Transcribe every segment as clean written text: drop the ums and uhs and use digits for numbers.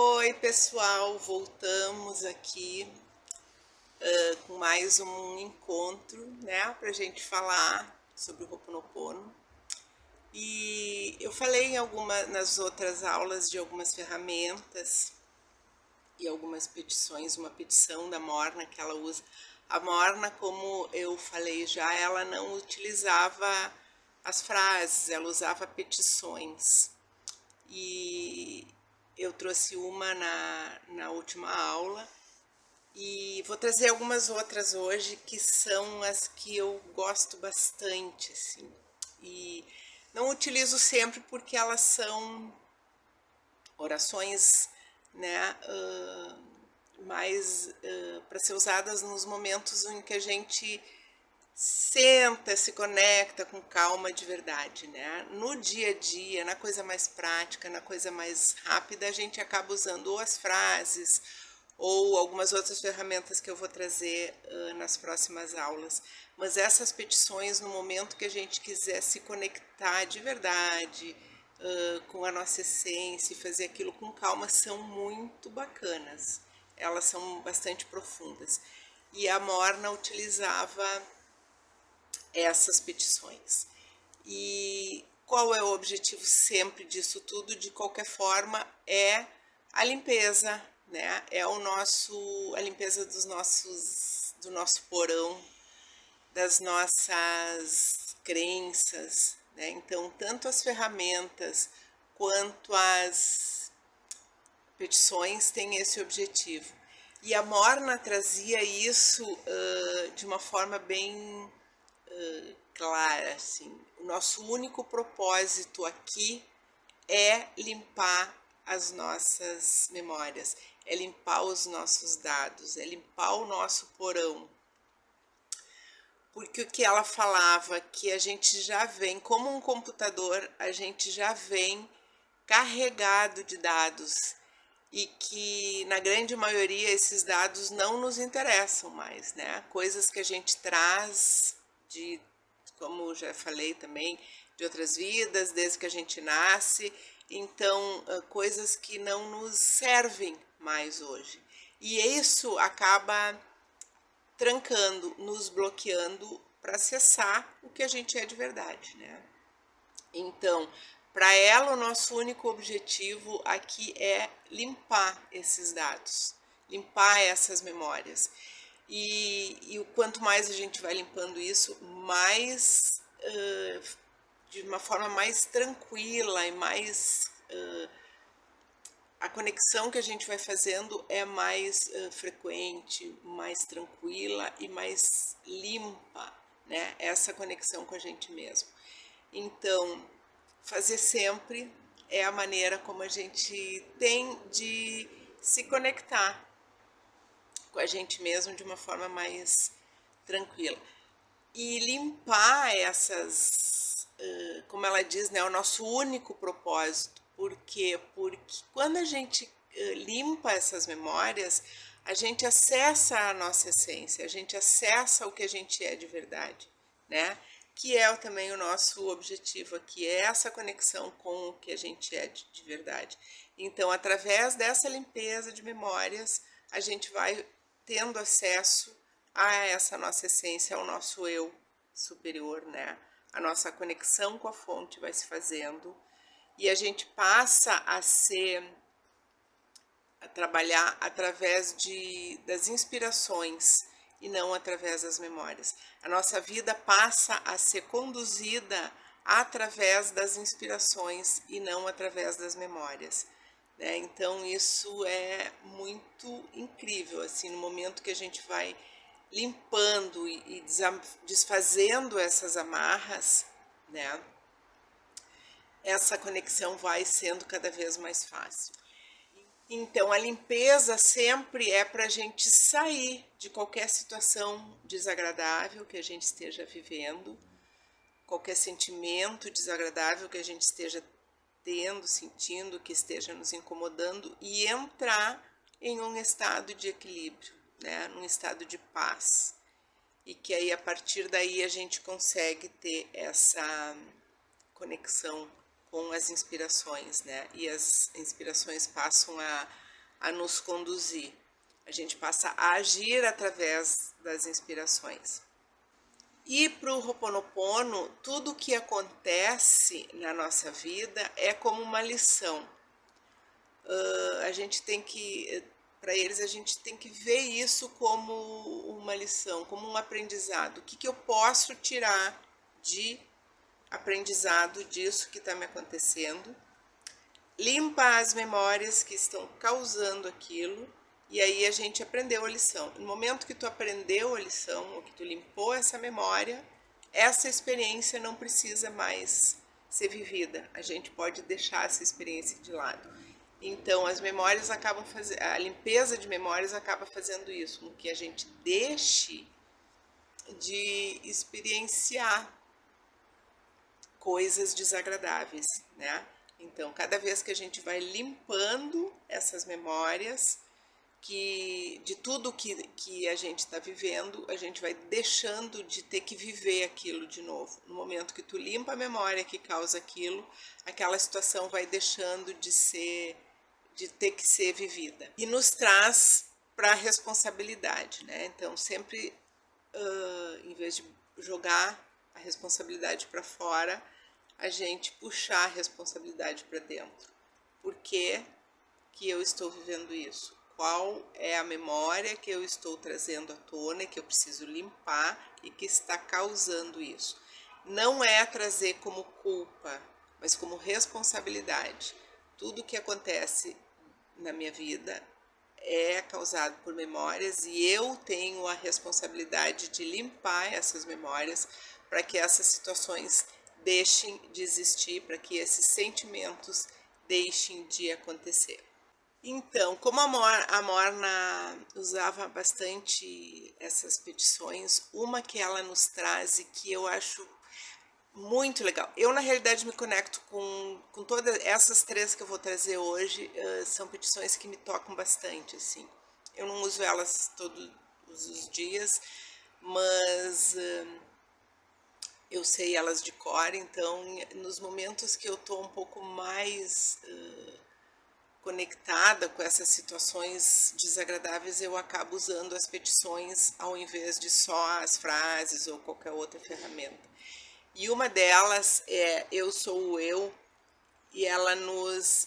Oi, pessoal, voltamos aqui com mais um encontro, né, para a gente falar sobre o Ho'oponopono. E eu falei nas outras aulas de algumas ferramentas e algumas petições, uma petição da Morna que ela usa. A Morna, como eu falei já, ela não utilizava as frases, ela usava petições. E eu trouxe uma na última aula e vou trazer algumas outras hoje que são as que eu gosto bastante, assim. E não utilizo sempre porque elas são orações, né, mais para ser usadas nos momentos em que a gente senta, se conecta com calma de verdade, né? No dia a dia, na coisa mais prática, na coisa mais rápida, a gente acaba usando ou as frases ou algumas outras ferramentas que eu vou trazer nas próximas aulas. Mas essas petições, no momento que a gente quiser se conectar de verdade com a nossa essência e fazer aquilo com calma, são muito bacanas. Elas são bastante profundas. E a Morna utilizava essas petições. E qual é o objetivo sempre disso tudo? De qualquer forma, é a limpeza, né? É a limpeza do nosso porão, das nossas crenças, né? Então, tanto as ferramentas quanto as petições têm esse objetivo. E a Morna trazia isso de uma forma bem clara, assim. O nosso único propósito aqui é limpar as nossas memórias, é limpar os nossos dados, é limpar o nosso porão. Porque o que ela falava, que a gente já vem, como um computador, a gente já vem carregado de dados e que na grande maioria esses dados não nos interessam mais, né? Coisas que a gente traz de, como já falei também, de outras vidas, desde que a gente nasce, então coisas que não nos servem mais hoje. E isso acaba trancando, nos bloqueando para acessar o que a gente é de verdade, né? Então, para ela, o nosso único objetivo aqui é limpar esses dados, limpar essas memórias. E o quanto mais a gente vai limpando isso, mais, de uma forma mais tranquila e mais. A conexão que a gente vai fazendo é mais frequente, mais tranquila e mais limpa, né? Essa conexão com a gente mesmo. Então, fazer sempre é a maneira como a gente tem de se conectar com a gente mesmo de uma forma mais tranquila. E limpar essas, como ela diz, né, o nosso único propósito. Por quê? Porque quando a gente limpa essas memórias, a gente acessa a nossa essência, a gente acessa o que a gente é de verdade, né? Que é também o nosso objetivo aqui, é essa conexão com o que a gente é de verdade. Então, através dessa limpeza de memórias, a gente vai tendo acesso a essa nossa essência, ao nosso eu superior, né? A nossa conexão com a fonte vai se fazendo e a gente passa a trabalhar através das inspirações e não através das memórias. A nossa vida passa a ser conduzida através das inspirações e não através das memórias, né? Então isso é muito incrível, assim, no momento que a gente vai limpando e desfazendo essas amarras, né? Essa conexão vai sendo cada vez mais fácil. Então, a limpeza sempre é para a gente sair de qualquer situação desagradável que a gente esteja vivendo, qualquer sentimento desagradável que a gente esteja tendo, sentindo, que esteja nos incomodando e entrar em um estado de equilíbrio, né? Num estado de paz. E que aí, a partir daí, a gente consegue ter essa conexão com as inspirações, né? E as inspirações passam a a nos conduzir. A gente passa a agir através das inspirações. E para o Ho'oponopono, tudo que acontece na nossa vida é como uma lição. A gente tem que, para eles, a gente tem que ver isso como uma lição, como um aprendizado. O que eu posso tirar de aprendizado disso que está me acontecendo? Limpa as memórias que estão causando aquilo, e aí a gente aprendeu a lição. No momento que tu aprendeu a lição, ou que tu limpou essa memória, essa experiência não precisa mais ser vivida. A gente pode deixar essa experiência de lado. Então, as memórias acabam fazendo, a limpeza de memórias acaba fazendo isso, com que a gente deixe de experienciar coisas desagradáveis, né? Então, cada vez que a gente vai limpando essas memórias, de tudo que a gente está vivendo, a gente vai deixando de ter que viver aquilo de novo. No momento que tu limpa a memória que causa aquilo, aquela situação vai deixando de ter que ser vivida. E nos traz para a responsabilidade, né? Então, sempre, em vez de jogar a responsabilidade para fora, a gente puxar a responsabilidade para dentro. Por que eu estou vivendo isso? Qual é a memória que eu estou trazendo à tona, que eu preciso limpar e que está causando isso? Não é trazer como culpa, mas como responsabilidade. Tudo que acontece na minha vida é causado por memórias e eu tenho a responsabilidade de limpar essas memórias para que essas situações deixem de existir, para que esses sentimentos deixem de acontecer. Então, como a Morna usava bastante essas petições, uma que ela nos traz e que eu acho muito legal. Eu, na realidade, me conecto com todas essas três que eu vou trazer hoje, são petições que me tocam bastante, assim. Eu não uso elas todos os dias, mas eu sei elas de cor, então, nos momentos que eu estou um pouco mais conectada com essas situações desagradáveis, eu acabo usando as petições ao invés de só as frases ou qualquer outra ferramenta. E uma delas é Eu Sou o Eu, e ela nos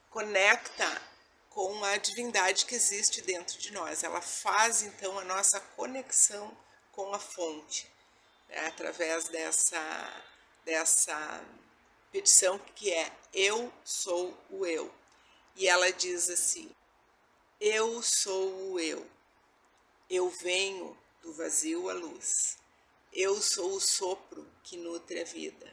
conecta com a divindade que existe dentro de nós. Ela faz, então, a nossa conexão com a fonte, né, através dessa petição que é Eu Sou o Eu. E ela diz assim: Eu sou o eu venho do vazio à luz. Eu sou o sopro que nutre a vida.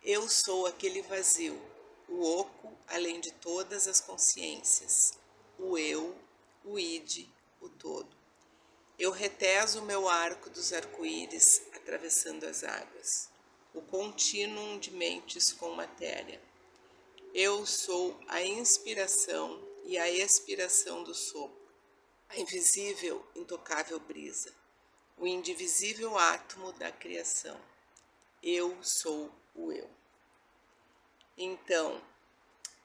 Eu sou aquele vazio, o oco além de todas as consciências, o eu, o id, o todo. Eu reteso o meu arco dos arco-íris atravessando as águas, o contínuo de mentes com matéria. Eu sou a inspiração e a expiração do sopro, a invisível, intocável brisa, o indivisível átomo da criação. Eu sou o eu. Então,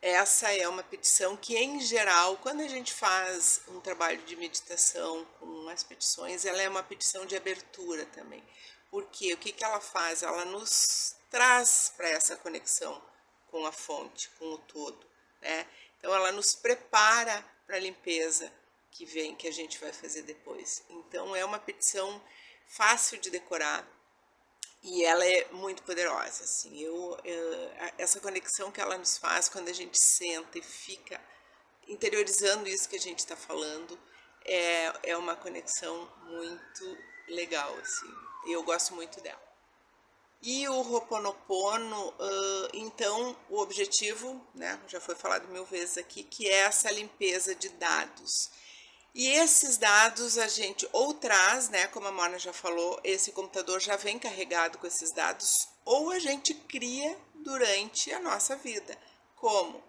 essa é uma petição que, em geral, quando a gente faz um trabalho de meditação com as petições, ela é uma petição de abertura também. Porque o que ela faz? Ela nos traz para essa conexão com a fonte, com o todo, né? Então, ela nos prepara para a limpeza que a gente vai fazer depois. Então, é uma petição fácil de decorar e ela é muito poderosa, assim. Essa conexão que ela nos faz quando a gente senta e fica interiorizando isso que a gente está falando é uma conexão muito legal, assim. Eu gosto muito dela. E o Ho'oponopono, então, o objetivo, né, já foi falado 1000 vezes aqui, que é essa limpeza de dados. E esses dados a gente ou traz, né, como a Mona já falou, esse computador já vem carregado com esses dados, ou a gente cria durante a nossa vida. Como?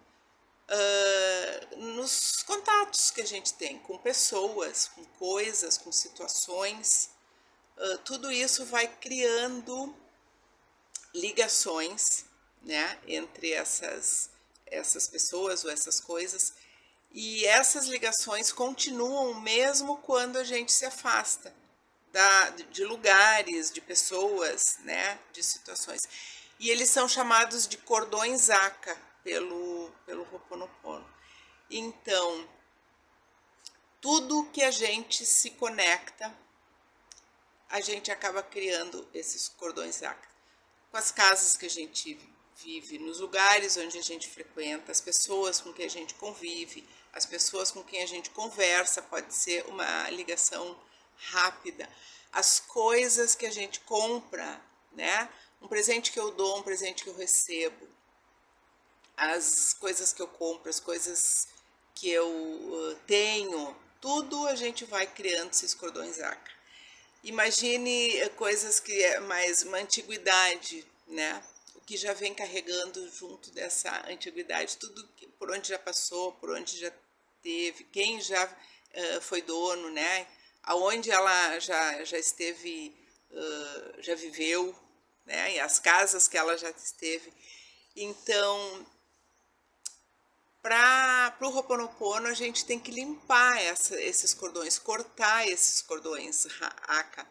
Nos contatos que a gente tem com pessoas, com coisas, com situações. Tudo isso vai criando ligações, né, entre essas pessoas ou essas coisas, E essas ligações continuam mesmo quando a gente se afasta de lugares, de pessoas, né, de situações. E eles são chamados de cordões Aka pelo Ho'oponopono. Então, tudo que a gente se conecta, a gente acaba criando esses cordões Aka. Com as casas que a gente vive, nos lugares onde a gente frequenta, as pessoas com quem a gente convive, as pessoas com quem a gente conversa, pode ser uma ligação rápida. As coisas que a gente compra, né? Um presente que eu dou, um presente que eu recebo, as coisas que eu compro, as coisas que eu tenho, tudo a gente vai criando esses cordões Aka. Imagine coisas que é mais uma antiguidade, né? O que já vem carregando junto dessa antiguidade, tudo por onde já passou, por onde já teve, quem já foi dono, né? Aonde ela já esteve, já viveu, né? E as casas que ela já esteve. Então, para o Ho'oponopono, a gente tem que limpar esses cordões, cortar esses cordões Aka,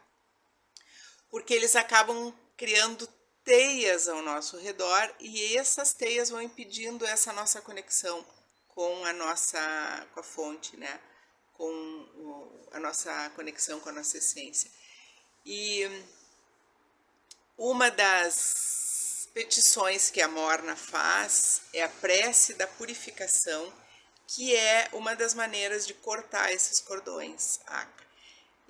porque eles acabam criando teias ao nosso redor e essas teias vão impedindo essa nossa conexão com com a fonte, né? A nossa conexão com a nossa essência. E uma das petições que a Morna faz é a prece da purificação, que é uma das maneiras de cortar esses cordões Aka.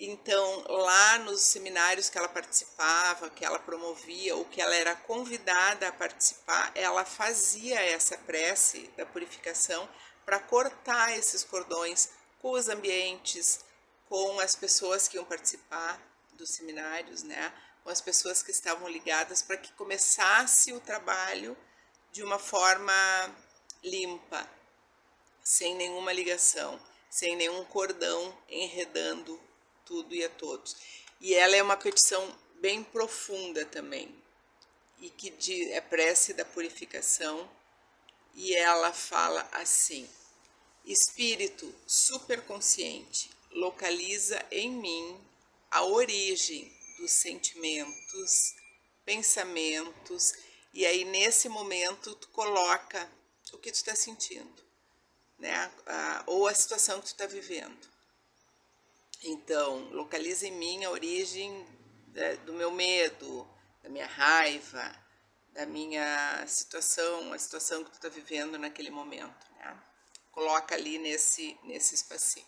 Então, lá nos seminários que ela participava, que ela promovia, ou que ela era convidada a participar, ela fazia essa prece da purificação para cortar esses cordões com os ambientes, com as pessoas que iam participar dos seminários, né? Com as pessoas que estavam ligadas, para que começasse o trabalho de uma forma limpa, sem nenhuma ligação, sem nenhum cordão enredando tudo e a todos. E ela é uma petição bem profunda também, e que é prece da purificação, e ela fala assim: Espírito superconsciente, localiza em mim a origem dos sentimentos, pensamentos, e aí nesse momento tu coloca o que tu está sentindo, né? Ou a situação que tu está vivendo. Então, localiza em mim a origem do meu medo, da minha raiva, da minha situação, a situação que tu está vivendo naquele momento, né? Coloca ali nesse espacinho.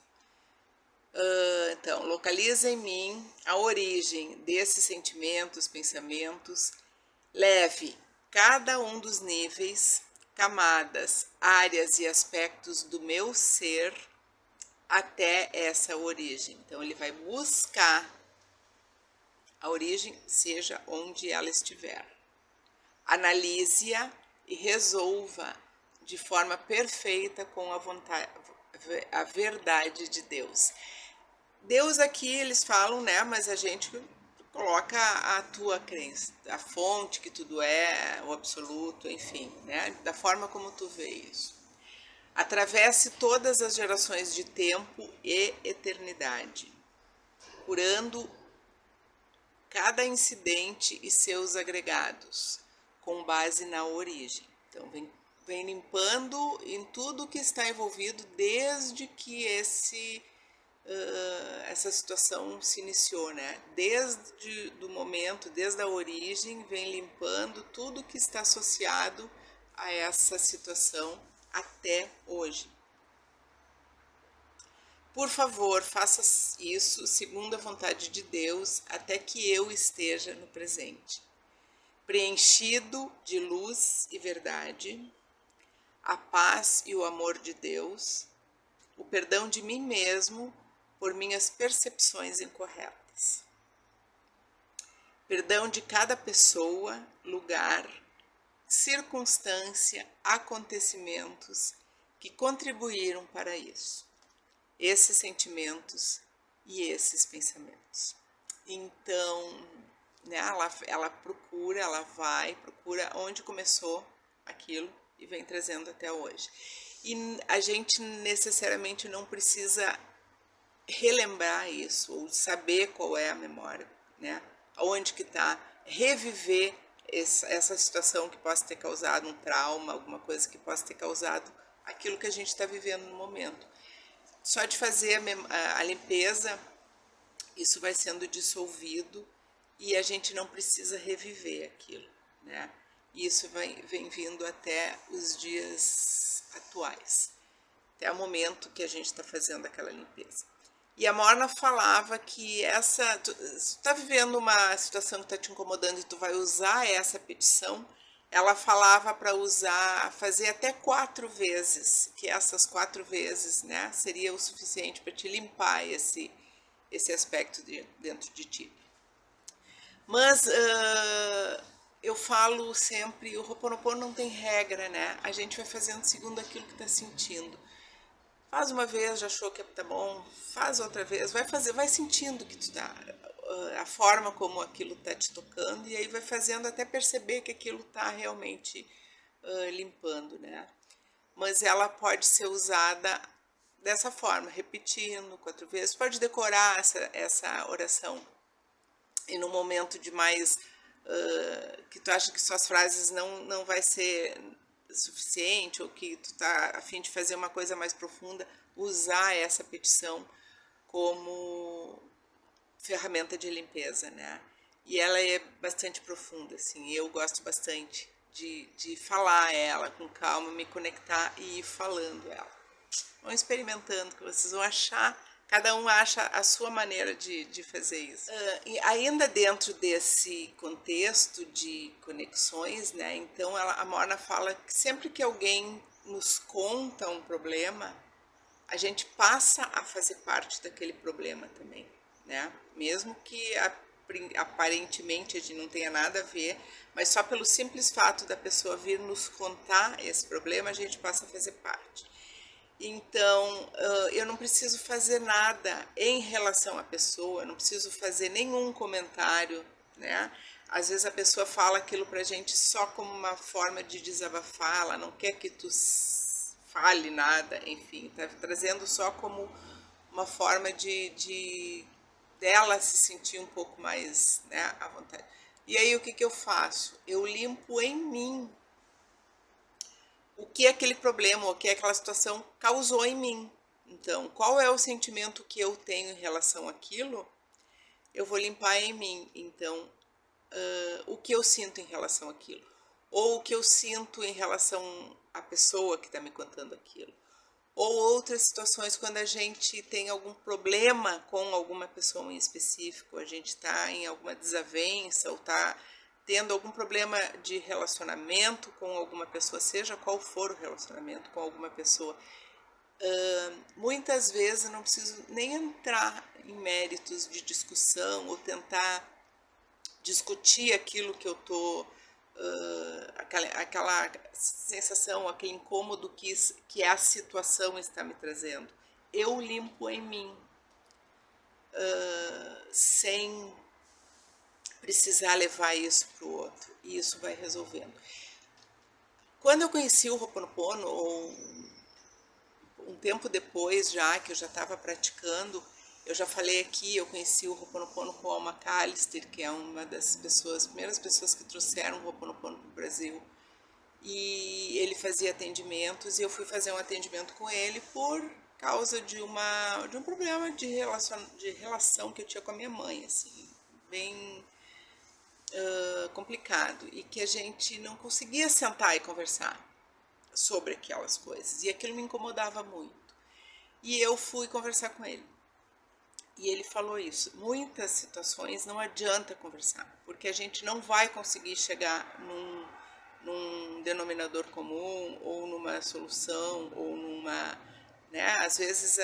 Então, localiza em mim a origem desses sentimentos, pensamentos, leve cada um dos níveis, camadas, áreas e aspectos do meu ser até essa origem. Então, ele vai buscar a origem, seja onde ela estiver. Analise-a e resolva de forma perfeita com a vontade, a verdade de Deus. Deus aqui eles falam, né? Mas a gente coloca a tua crença, a fonte que tudo é, o absoluto, enfim, né? Da forma como tu vê isso. Atravesse todas as gerações de tempo e eternidade, curando cada incidente e seus agregados, com base na origem. Então, vem limpando em tudo que está envolvido desde que essa situação se iniciou, né? Desde o momento, desde a origem, vem limpando tudo que está associado a essa situação até hoje. Por favor, faça isso segundo a vontade de Deus, até que eu esteja no presente, preenchido de luz e verdade, a paz e o amor de Deus, o perdão de mim mesmo por minhas percepções incorretas, perdão de cada pessoa, lugar, circunstância, acontecimentos que contribuíram para isso, esses sentimentos e esses pensamentos. Então, né, ela procura onde começou aquilo e vem trazendo até hoje. E a gente necessariamente não precisa relembrar isso, ou saber qual é a memória, né? Onde que está, reviver essa situação que possa ter causado um trauma, alguma coisa que possa ter causado aquilo que a gente está vivendo no momento. Só de fazer a limpeza, isso vai sendo dissolvido e a gente não precisa reviver aquilo, né? E isso vem vindo até os dias atuais, até o momento que a gente está fazendo aquela limpeza. E a Morna falava que tu está vivendo uma situação que está te incomodando e tu vai usar essa petição, ela falava para usar, fazer até 4 vezes, que essas 4 vezes, né, seria o suficiente para te limpar esse aspecto dentro de ti. Mas eu falo sempre, o Ho'oponopono não tem regra, né? A gente vai fazendo segundo aquilo que está sentindo. Faz uma vez, já achou que tá bom, faz outra vez, vai sentindo que tu tá, a forma como aquilo tá te tocando, e aí vai fazendo até perceber que aquilo tá realmente limpando, né? Mas ela pode ser usada dessa forma, repetindo 4 vezes, pode decorar essa oração e no momento de mais que tu acha que suas frases não vai ser suficiente ou que tu tá a fim de fazer uma coisa mais profunda, usar essa petição como ferramenta de limpeza, né? E ela é bastante profunda, assim, eu gosto bastante de falar ela com calma, me conectar e ir falando ela. Vão experimentando, que vocês vão achar, cada um acha a sua maneira de fazer isso. E ainda dentro desse contexto de conexões, né? Então a Morna fala que sempre que alguém nos conta um problema, a gente passa a fazer parte daquele problema também, né? Mesmo que aparentemente a gente não tenha nada a ver, mas só pelo simples fato da pessoa vir nos contar esse problema, a gente passa a fazer parte. Então, eu não preciso fazer nada em relação à pessoa, eu não preciso fazer nenhum comentário, né? Às vezes a pessoa fala aquilo pra gente só como uma forma de desabafar, ela não quer que tu fale nada, enfim, tá trazendo só como uma forma de dela se sentir um pouco mais, né, à vontade. E aí o que eu faço? Eu limpo em mim o que aquele problema, o que aquela situação causou em mim. Então, qual é o sentimento que eu tenho em relação àquilo? Eu vou limpar em mim. Então, o que eu sinto em relação àquilo? Ou o que eu sinto em relação à pessoa que está me contando aquilo? Ou outras situações quando a gente tem algum problema com alguma pessoa em específico, a gente está em alguma desavença ou está tendo algum problema de relacionamento com alguma pessoa, seja qual for o relacionamento com alguma pessoa. Muitas vezes eu não preciso nem entrar em méritos de discussão ou tentar discutir aquilo que eu estou, aquela sensação, aquele incômodo que a situação está me trazendo. Eu limpo em mim, sem precisar levar isso para o outro, e isso vai resolvendo. Quando eu conheci o Ho'oponopono, ou um tempo depois já, que eu já estava praticando, eu já falei aqui, eu conheci o Ho'oponopono com o Al McAllister, que é uma das primeiras pessoas que trouxeram o Ho'oponopono para o Brasil. E ele fazia atendimentos e eu fui fazer um atendimento com ele por causa de um problema de relação que eu tinha com a minha mãe, assim, bem complicado, e que a gente não conseguia sentar e conversar sobre aquelas coisas, e aquilo me incomodava muito. E eu fui conversar com ele. E ele falou isso, muitas situações não adianta conversar, porque a gente não vai conseguir chegar num denominador comum, ou numa solução, ou numa... Né? Às vezes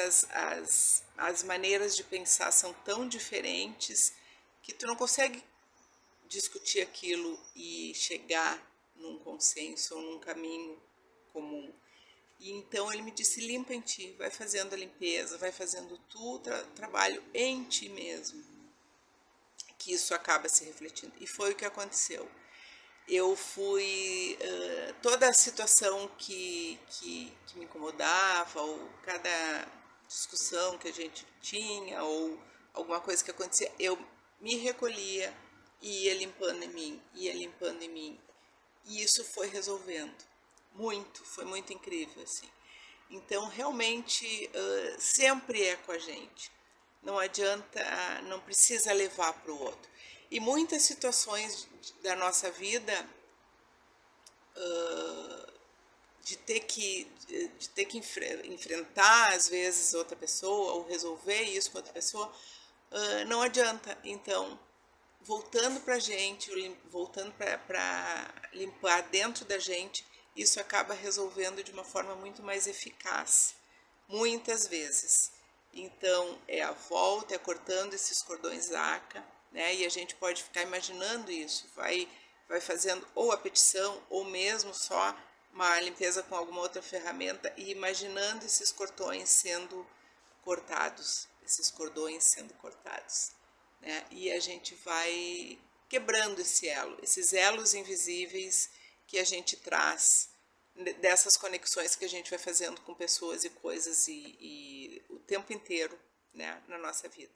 as maneiras de pensar são tão diferentes que tu não consegue discutir aquilo e chegar num consenso ou num caminho comum. E então ele me disse, limpa em ti, vai fazendo a limpeza, vai fazendo tu trabalho em ti mesmo, que isso acaba se refletindo. E foi o que aconteceu. eu fui, toda a situação que me incomodava, ou cada discussão que a gente tinha, ou alguma coisa que acontecia, eu me recolhia e ia limpando em mim, ia limpando em mim. E isso foi resolvendo. Muito, foi muito incrível, assim. Então, realmente, sempre é com a gente. Não adianta, não precisa levar para o outro. E muitas situações da nossa vida, de ter que enfrentar, às vezes, outra pessoa, ou resolver isso com outra pessoa, não adianta. Então, voltando para a gente, voltando para limpar dentro da gente, isso acaba resolvendo de uma forma muito mais eficaz, muitas vezes. Então, é a volta, é cortando esses cordões ACA, né? E a gente pode ficar imaginando isso, vai fazendo ou a petição, ou mesmo só uma limpeza com alguma outra ferramenta e imaginando esses cordões sendo cortados, esses cordões sendo cortados, né? E a gente vai quebrando esses elos invisíveis que a gente traz dessas conexões que a gente vai fazendo com pessoas e coisas e o tempo inteiro, né, na nossa vida.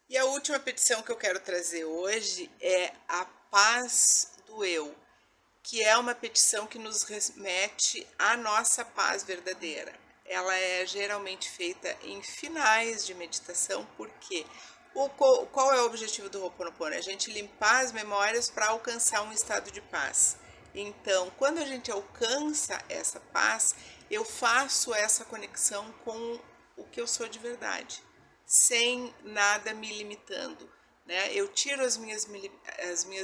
E a última petição que eu quero trazer hoje é a paz do eu, que é uma petição que nos remete à nossa paz verdadeira. Ela é geralmente feita em finais de meditação, porque qual é o objetivo do Ho'oponopono? É a gente limpar as memórias para alcançar um estado de paz. Então, quando a gente alcança essa paz, eu faço essa conexão com o que eu sou de verdade, sem nada me limitando, né? Eu tiro as minhas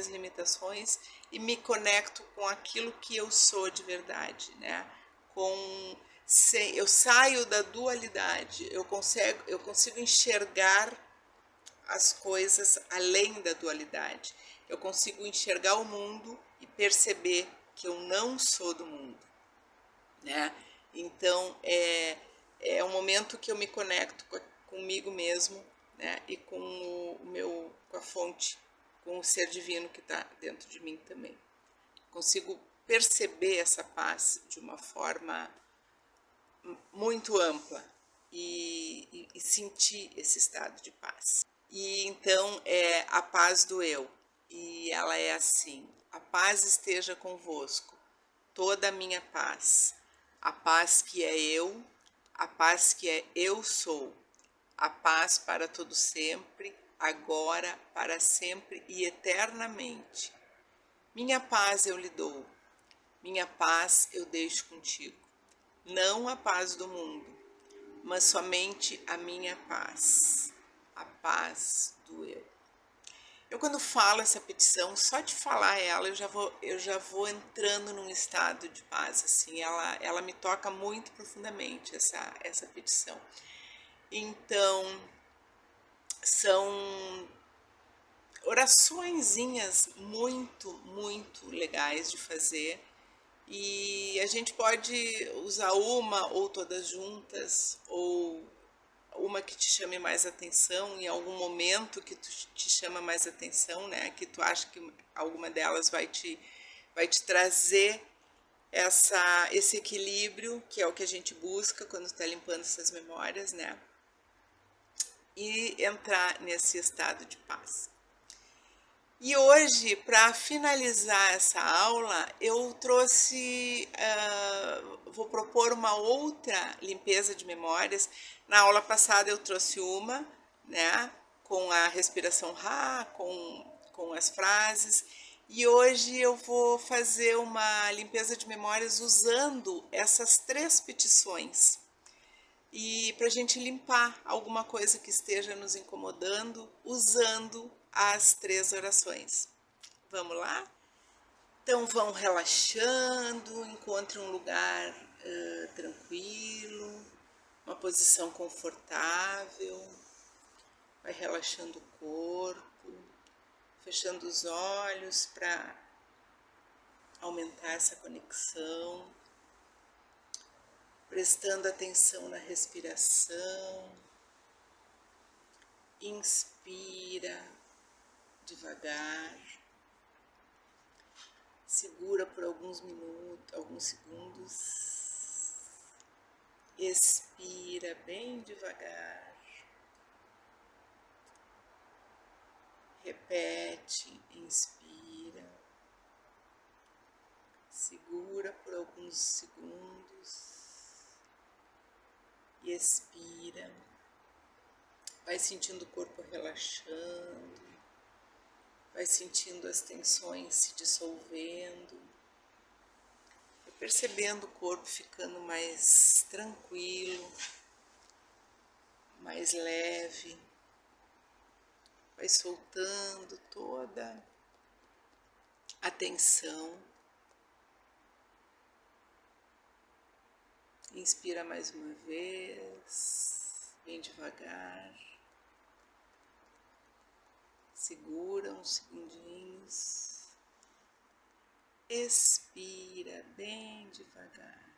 limitações e me conecto com aquilo que eu sou de verdade, né? Eu saio da dualidade, eu consigo enxergar as coisas além da dualidade. Eu consigo enxergar o mundo e perceber que eu não sou do mundo, né? Então é um momento que eu me conecto comigo mesmo, né? E com a fonte, com o ser divino que está dentro de mim também. Consigo perceber essa paz de uma forma muito ampla e sentir esse estado de paz. E então é a paz do eu. E ela é assim: a paz esteja convosco, toda a minha paz, a paz que é eu, a paz que é eu sou, a paz para todo sempre, agora, para sempre e eternamente. Minha paz eu lhe dou, minha paz eu deixo contigo. Não a paz do mundo, mas somente a minha paz, a paz do eu. Eu quando falo essa petição, só de falar ela, eu já vou entrando num estado de paz, assim, ela me toca muito profundamente, essa petição. Então, são oraçõezinhas muito, muito legais de fazer. E a gente pode usar uma ou todas juntas, ou uma que te chame mais atenção, em algum momento que te chama mais atenção, né? Que tu acha que alguma delas vai te trazer esse equilíbrio, que é o que a gente busca quando está limpando essas memórias, né? E entrar nesse estado de paz. E hoje, para finalizar essa aula, eu vou propor uma outra limpeza de memórias. Na aula passada eu trouxe uma, né, com a respiração Ra, com as frases. E hoje eu vou fazer uma limpeza de memórias usando essas 3 petições. E para a gente limpar alguma coisa que esteja nos incomodando, usando as 3 orações. Vamos lá? Então vão relaxando, encontre um lugar tranquilo, uma posição confortável, vai relaxando o corpo, fechando os olhos para aumentar essa conexão, prestando atenção na respiração. Inspira devagar, Segura por alguns minutos, alguns segundos. Expira bem devagar. Repete, inspira. Segura por alguns segundos. E expira. Vai sentindo o corpo relaxando. Vai sentindo as tensões se dissolvendo. Vai percebendo o corpo ficando mais tranquilo, mais leve. Vai soltando toda a tensão. Inspira mais uma vez, bem devagar. Segura uns segundinhos. Expira bem devagar.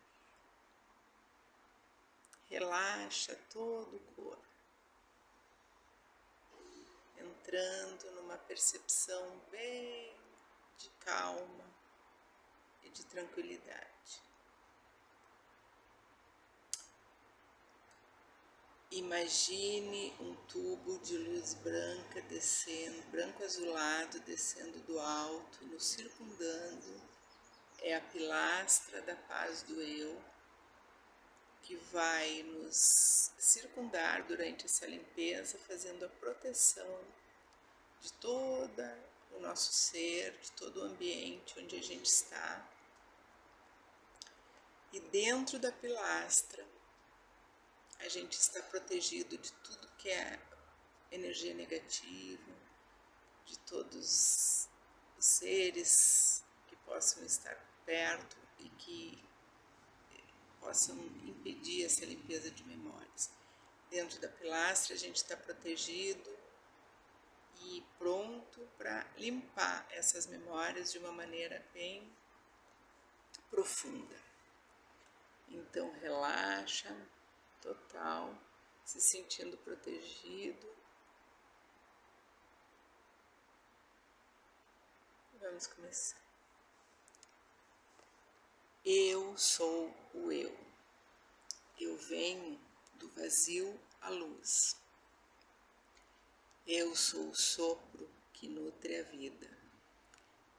Relaxa todo o corpo. Entrando numa percepção bem de calma e de tranquilidade. Imagine um tubo de luz branca descendo, branco azulado, descendo do alto, nos circundando. É a pilastra da paz do eu, que vai nos circundar durante essa limpeza, fazendo a proteção de todo o nosso ser, de todo o ambiente onde a gente está. E dentro da pilastra, a gente está protegido de tudo que é energia negativa, de todos os seres que possam estar perto e que possam impedir essa limpeza de memórias. Dentro da pilastra a gente está protegido e pronto para limpar essas memórias de uma maneira bem profunda. Então relaxa, total, se sentindo protegido. Vamos começar. Eu sou o eu. Eu venho do vazio à luz. Eu sou o sopro que nutre a vida.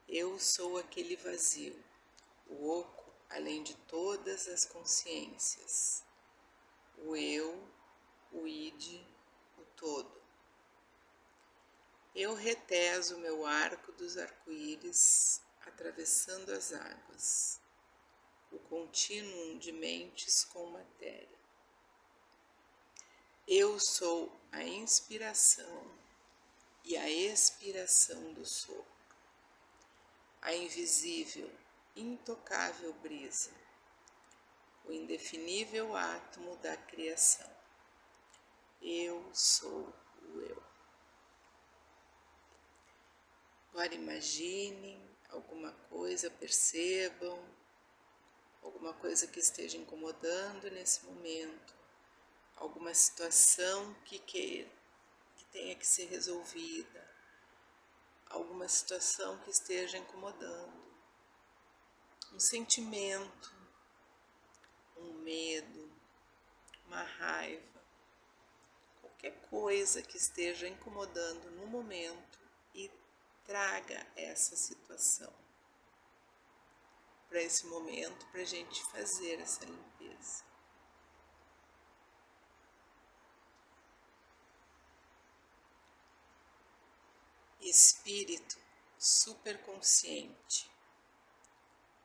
Eu sou aquele vazio, o oco além de todas as consciências. O eu, o id, o todo. Eu reteso meu arco dos arco-íris, atravessando as águas, o contínuo de mentes com matéria. Eu sou a inspiração e a expiração do sopro, a invisível, intocável brisa, o indefinível átomo da criação. Eu sou o eu. Agora imaginem alguma coisa, percebam alguma coisa que esteja incomodando nesse momento, alguma situação que tenha que ser resolvida, alguma situação que esteja incomodando, um sentimento, um medo, uma raiva, qualquer coisa que esteja incomodando no momento e traga essa situação para esse momento, para a gente fazer essa limpeza. Espírito superconsciente,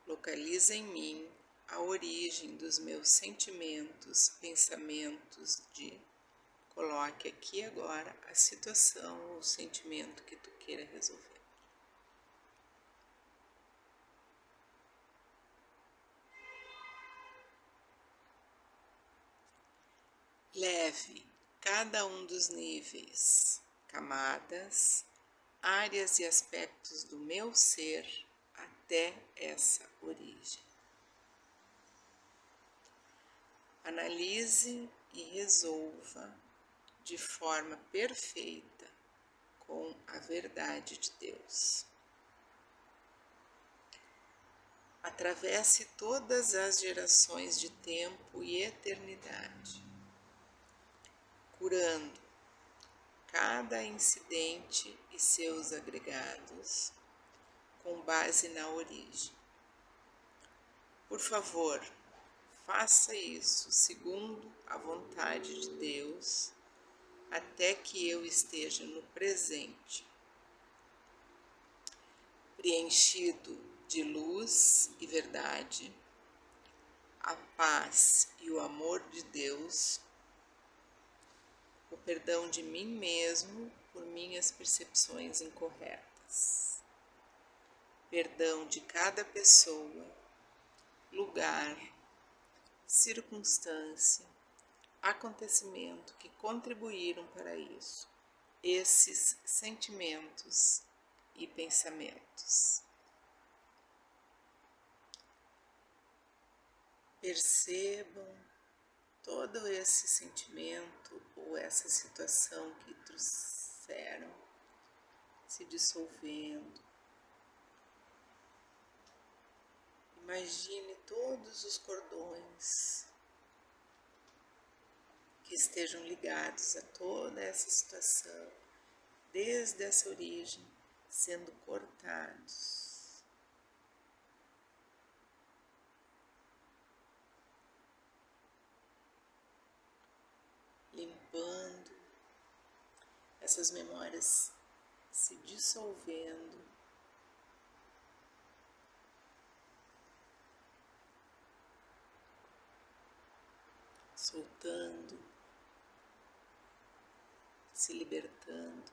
localiza em mim a origem dos meus sentimentos, pensamentos coloque aqui agora a situação ou o sentimento que tu queira resolver. Leve cada um dos níveis, camadas, áreas e aspectos do meu ser até essa origem. Analise e resolva de forma perfeita com a verdade de Deus. atravesse todas as gerações de tempo e eternidade, curando cada incidente e seus agregados com base na origem. Por favor, faça isso segundo a vontade de Deus, até que eu esteja no presente, preenchido de luz e verdade, a paz e o amor de Deus, o perdão de mim mesmo por minhas percepções incorretas, perdão de cada pessoa, lugar, circunstância, acontecimento que contribuíram para isso, esses sentimentos e pensamentos. Percebam todo esse sentimento ou essa situação que trouxeram se dissolvendo. Imagine todos os cordões que estejam ligados a toda essa situação, desde essa origem, sendo cortados. Limpando essas memórias, se dissolvendo, soltando, se libertando.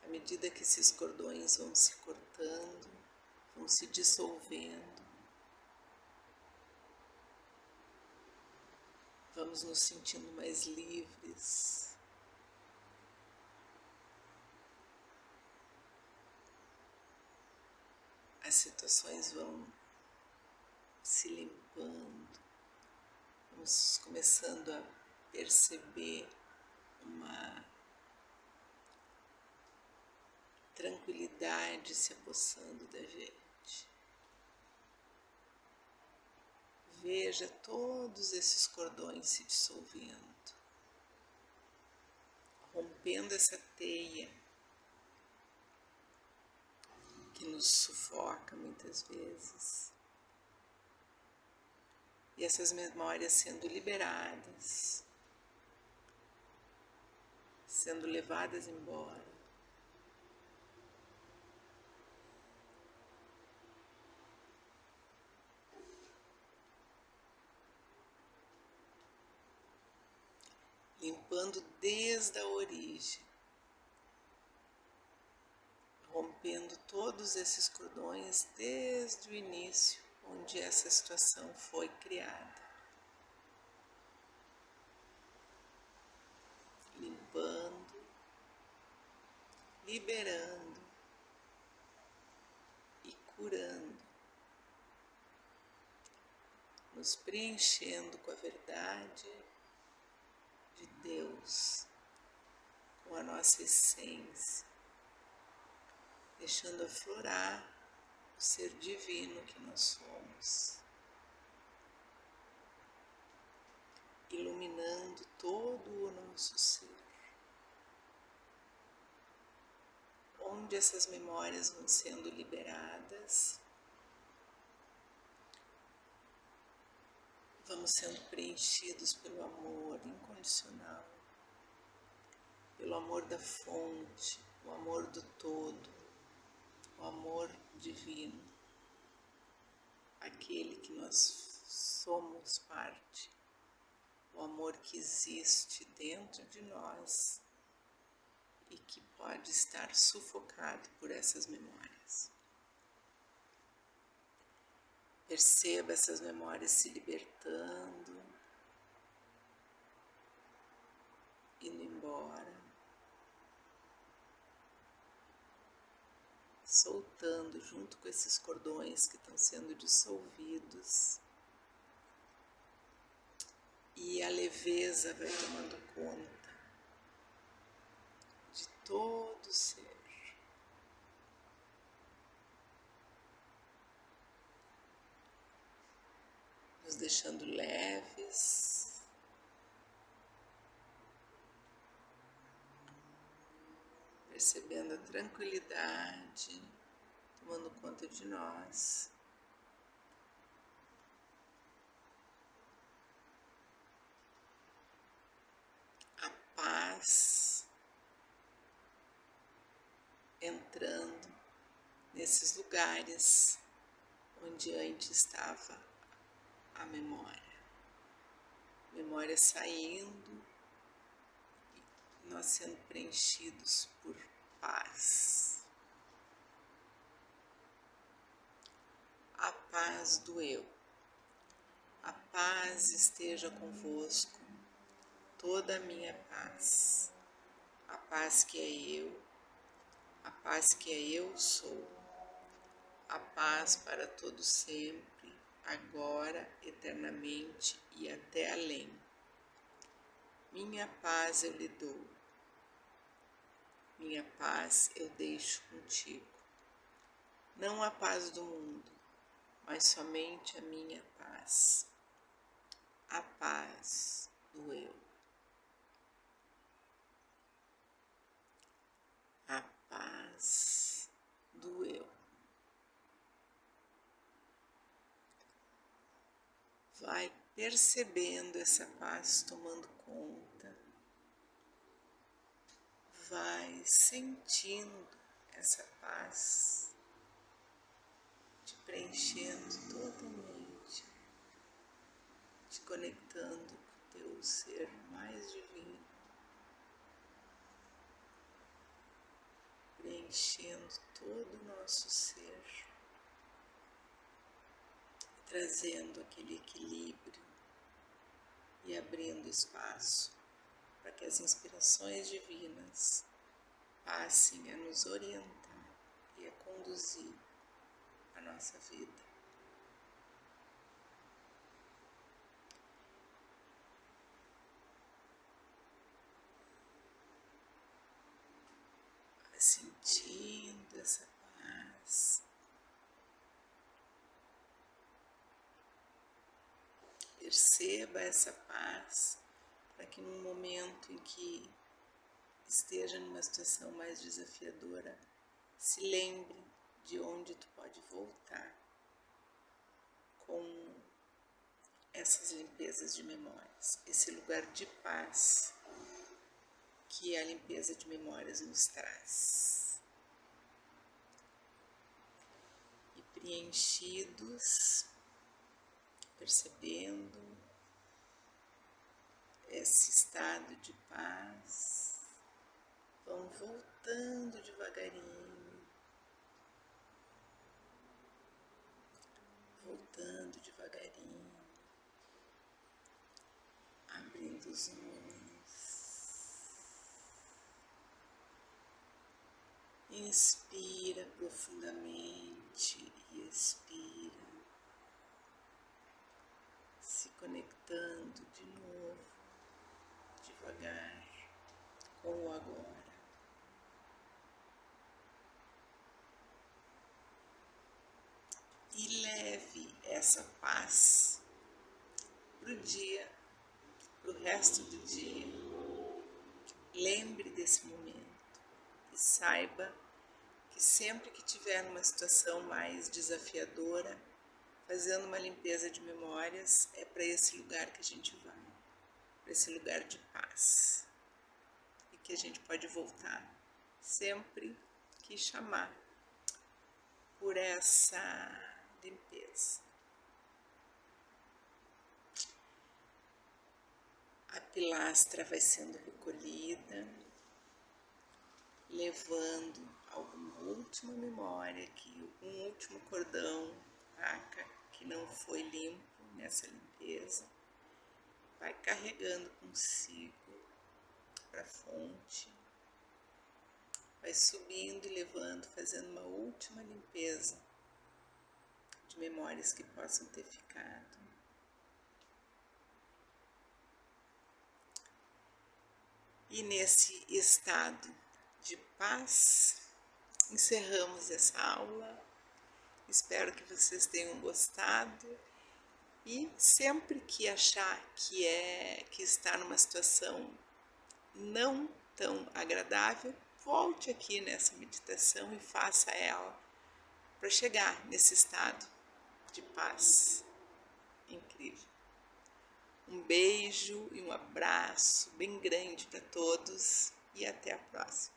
À medida que esses cordões vão se cortando, vão se dissolvendo, vamos nos sentindo mais livres. As situações vão se limpando, vamos começando a perceber uma tranquilidade se apossando da gente. Veja todos esses cordões se dissolvendo, rompendo essa teia que nos sufoca muitas vezes. E essas memórias sendo liberadas, sendo levadas embora. Limpando desde a origem, rompendo todos esses cordões desde o início, onde essa situação foi criada. Limpando, liberando e curando, nos preenchendo com a verdade de Deus, com a nossa essência, deixando aflorar o ser divino que nós somos, iluminando todo o nosso ser. Onde essas memórias vão sendo liberadas, vamos sendo preenchidos pelo amor incondicional, pelo amor da fonte, o amor do todo, o amor divino, aquele que nós somos parte, o amor que existe dentro de nós e que pode estar sufocado por essas memórias. Perceba essas memórias se libertando, indo embora, soltando junto com esses cordões que estão sendo dissolvidos. E a leveza vai tomando conta de todo o ser. deixando leves. Percebendo a tranquilidade tomando conta de nós. A paz entrando nesses lugares onde antes estava a memória. Memória saindo e nós sendo preenchidos por paz. A paz do eu. A paz esteja convosco, toda a minha paz. A paz que é eu, a paz que é eu sou. A paz para todo sempre, agora, eternamente e até além. Minha paz eu lhe dou. Minha paz eu deixo contigo. Não a paz do mundo, mas somente a minha paz. A paz do eu. A paz do eu. Vai percebendo essa paz tomando conta. Vai sentindo essa paz te preenchendo totalmente, te conectando com o teu ser mais divino, preenchendo todo o nosso ser, trazendo aquele equilíbrio e abrindo espaço para que as inspirações divinas passem a nos orientar e a conduzir a nossa vida. Vai sentindo essa paz. Perceba essa paz para que num momento em que esteja numa situação mais desafiadora, se lembre de onde tu pode voltar com essas limpezas de memórias, esse lugar de paz que a limpeza de memórias nos traz. E preenchidos, percebendo esse estado de paz, vão voltando devagarinho, abrindo os olhos. Inspira profundamente e expira, se conectando de novo, devagar, com o agora. E leve essa paz para o dia, para o resto do dia. Lembre desse momento e saiba que sempre que tiver numa situação mais desafiadora, fazendo uma limpeza de memórias, é para esse lugar que a gente vai, para esse lugar de paz. E que a gente pode voltar sempre que chamar por essa limpeza. A pilastra vai sendo recolhida, levando alguma última memória, um último cordão, faca, que não foi limpo nessa limpeza, vai carregando consigo para a fonte, vai subindo e levando, fazendo uma última limpeza de memórias que possam ter ficado. E nesse estado de paz, encerramos essa aula. Espero que vocês tenham gostado E sempre que achar que está numa situação não tão agradável, volte aqui nessa meditação e faça ela para chegar nesse estado de paz incrível. Um beijo e um abraço bem grande para todos e até a próxima.